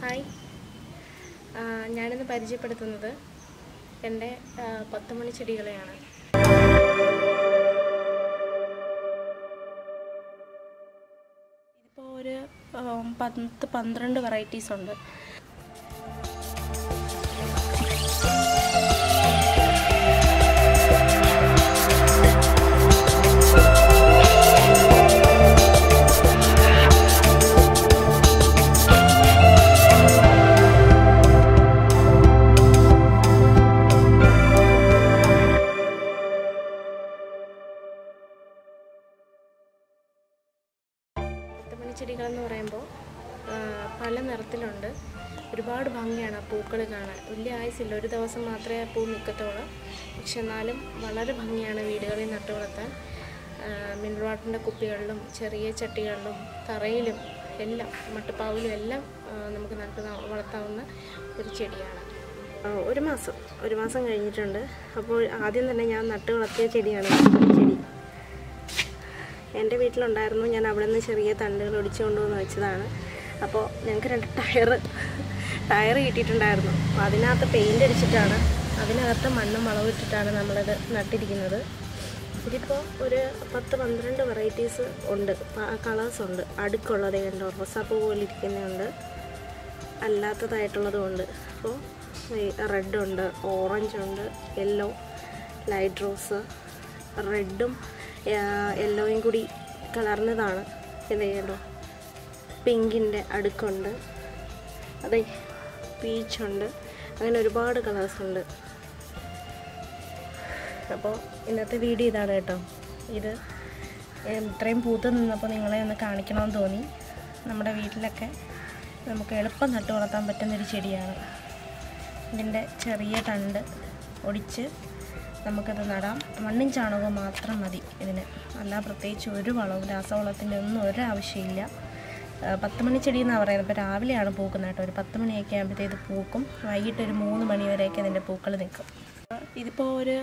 Hi, ഞാനിന്ന് പരിചയപ്പെടുത്തുന്നത് എൻ്റെ 10 മണി ചെടികളെയാണ്. ഇതിപ്പോൾ ഒരു 10-12 വെറൈറ്റീസ് ഉണ്ട്. ചെടികളെന്ന് പറയുമ്പോൾ പല നിറത്തിലുണ്ട്. ഒരുപാട് ഭംഗിയാണ് ആ പൂക്കൾ കാണാൻ. വലിയ ആയുസില്ല, ഒരു ദിവസം മാത്രമേ ആ പൂ നിൽക്കത്തുള്ളൂ. പക്ഷെ എന്നാലും വളരെ ഭംഗിയാണ് വീടുകളിൽ നട്ടു വളർത്താൻ. മിനറൽ വാട്ടറിൻ്റെ കുപ്പികളിലും ചെറിയ ചട്ടികളിലും തറയിലും എല്ലാം മട്ടുപ്പാവിലും എല്ലാം നമുക്ക് നട്ടു വളർത്താവുന്ന ഒരു ചെടിയാണ്. ഒരു മാസം കഴിഞ്ഞിട്ടുണ്ട്. അപ്പോൾ ആദ്യം തന്നെ ഞാൻ നട്ടു വളർത്തിയ ചെടിയാണ് ചെടി. എൻ്റെ വീട്ടിലുണ്ടായിരുന്നു. ഞാൻ അവിടെ നിന്ന് ചെറിയ തണ്ടുകൾ ഒടിച്ചു കൊണ്ടുവന്ന് വെച്ചതാണ്. അപ്പോൾ ഞങ്ങൾക്ക് 2 ടയർ കിട്ടിയിട്ടുണ്ടായിരുന്നു. അപ്പോൾ അതിനകത്ത് പെയിൻ്റ് അടിച്ചിട്ടാണ്, അതിനകത്ത് മണ്ണും വളവും ഇട്ടിട്ടാണ് നമ്മളിത് നട്ടിരിക്കുന്നത്. ഇതിപ്പോൾ ഒരു 10-12 വെറൈറ്റീസ് ഉണ്ട്, കളേഴ്സ് ഉണ്ട്. അടുക്കുള്ളത് കണ്ടോ, റോസാപ്പൂ പോലെ ഇരിക്കുന്നതുണ്ട്, അല്ലാത്തതായിട്ടുള്ളതും ഉണ്ട്. അപ്പോൾ റെഡ് ഉണ്ട്, ഓറഞ്ച് ഉണ്ട്, യെല്ലോ, ലൈറ്റ് റോസ്, റെഡും യെല്ലോയും കൂടി കലർന്നതാണ്. ഇത് കണ്ടോ, പിങ്കിൻ്റെ അടുക്കുണ്ട്, അതെ പീച്ചുണ്ട്, അങ്ങനെ ഒരുപാട് കളേഴ്സുണ്ട്. അപ്പോൾ ഇന്നത്തെ വീഡിയോ ഇതാണ് കേട്ടോ. ഇത് ഇത്രയും പൂത്ത് നിന്നപ്പോൾ നിങ്ങളെ ഒന്ന് കാണിക്കണമെന്ന് തോന്നി. നമ്മുടെ വീട്ടിലൊക്കെ നമുക്ക് എളുപ്പം നട്ടു വളർത്താൻ പറ്റുന്നൊരു ചെടിയാണ്. ഇതിൻ്റെ ചെറിയ തണ്ട് ഒടിച്ച് നമുക്കത് നടാം. മണ്ണും ചാണകവും മാത്രം മതി ഇതിന്. അല്ല പ്രത്യേകിച്ച് ഒരു വളവും രാസവളത്തിൻ്റെ ഒന്നും ഒരാവശ്യമില്ല. 10 മണി ചെടി എന്നാണ് പറയുന്നത്. ഇപ്പോൾ രാവിലെയാണ് പൂക്കുന്നത് കേട്ടോ. ഒരു 10 മണിയൊക്കെ ആകുമ്പോഴത്തേക്ക് പൂക്കും. വൈകിട്ട് ഒരു 3 മണി വരെയൊക്കെ അതിൻ്റെ പൂക്കൾ നിൽക്കും. ഇതിപ്പോൾ ഒരു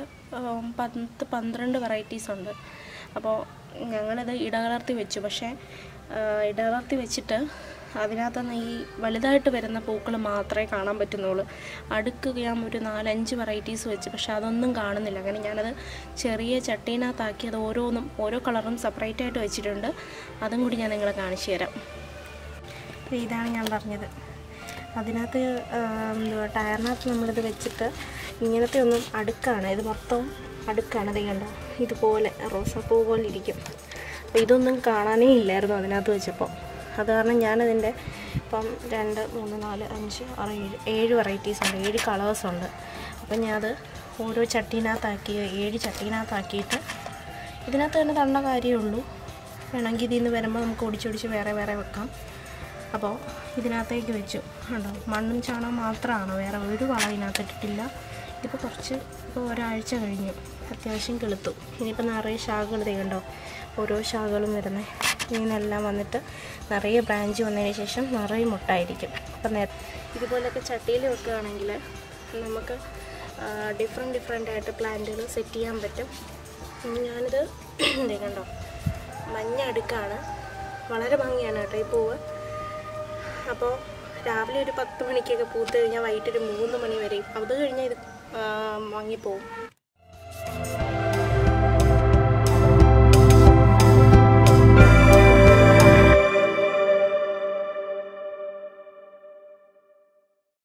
10-12 വെറൈറ്റീസ് ഉണ്ട്. അപ്പോൾ ഞങ്ങളിത് ഇടകലർത്തി വെച്ചു. പക്ഷേ ഇടകലർത്തി വെച്ചിട്ട് അതിനകത്തുനിന്ന് ഈ വലുതായിട്ട് വരുന്ന പൂക്കൾ മാത്രമേ കാണാൻ പറ്റുന്നുള്ളൂ. അടുക്ക് ഞാൻ ഒരു 4-5 വെറൈറ്റീസ് വെച്ച്, പക്ഷേ അതൊന്നും കാണുന്നില്ല. അങ്ങനെ ഞാനത് ചെറിയ ചട്ടീനകത്താക്കി അത് ഓരോ കളറും സെപ്പറേറ്റ് ആയിട്ട് വെച്ചിട്ടുണ്ട്. അതും കൂടി ഞാൻ നിങ്ങളെ കാണിച്ചു തരാം. ഇതാണ് ഞാൻ പറഞ്ഞത്. അതിനകത്ത് ടയറിനകത്ത് നമ്മളിത് വെച്ചിട്ട് ഇങ്ങനത്തെ ഒന്നും അടുക്കാണ്. ഇത് മൊത്തം അടുക്കാണ്. ഇത് കണ്ടോ, ഇതുപോലെ റോസാപ്പൂ പോലെ ഇരിക്കും. അപ്പോൾ ഇതൊന്നും കാണാനേ ഇല്ലായിരുന്നു അതിനകത്ത് വെച്ചപ്പോൾ. അത് കാരണം ഞാനതിൻ്റെ ഇപ്പം 2, 3, 4, 5, 6, 7 വെറൈറ്റീസ് ഉണ്ട്, 7 കളേഴ്സുണ്ട്. അപ്പം ഞാനത് ഓരോ ചട്ടീനകത്താക്കി 7 ചട്ടീനകത്താക്കിയിട്ട് ഇതിനകത്ത് തന്നെ തണ്ട കാര്യമേ ഉള്ളൂ. വേണമെങ്കിൽ ഇതിൽ നിന്ന് വരുമ്പോൾ നമുക്ക് ഒടിച്ചൊടിച്ച് വേറെ വെക്കാം. അപ്പോൾ ഇതിനകത്തേക്ക് വെച്ചു. കണ്ടോ, മണ്ണും ചാണകം മാത്രമാണ്, വേറെ ഒരു വളം ഇതിനകത്ത് ഇട്ടിട്ടില്ല. ഇപ്പോൾ ഒരാഴ്ച കഴിഞ്ഞു, അത്യാവശ്യം കിളുത്തു. ഇനിയിപ്പോൾ നിറയെ ശാഖകൾ കണ്ടോ, ഓരോ ശാഖകളും വരുന്നത് ഇങ്ങനെല്ലാം വന്നിട്ട് നിറയെ ബ്രാഞ്ച് വന്നതിന് ശേഷം നിറയെ മുട്ടായിരിക്കും. അപ്പം ഇതുപോലൊക്കെ ചട്ടിയിൽ വെക്കുകയാണെങ്കിൽ നമുക്ക് ഡിഫറെൻ്റ് ആയിട്ട് പ്ലാന്റുകൾ സെറ്റ് ചെയ്യാൻ പറ്റും. ഞാനിത് കണ്ടോ, മഞ്ഞ അടുക്കാണ്. വളരെ ഭംഗിയാണ് കേട്ടോ ഈ പൂവ്. അപ്പോൾ രാവിലെ ഒരു 10 മണിക്കൊക്കെ പൂത്ത് കഴിഞ്ഞാൽ വൈകിട്ടൊരു 3 മണി വരെയും, അത് കഴിഞ്ഞാൽ ഇത് മങ്ങിപ്പോവും.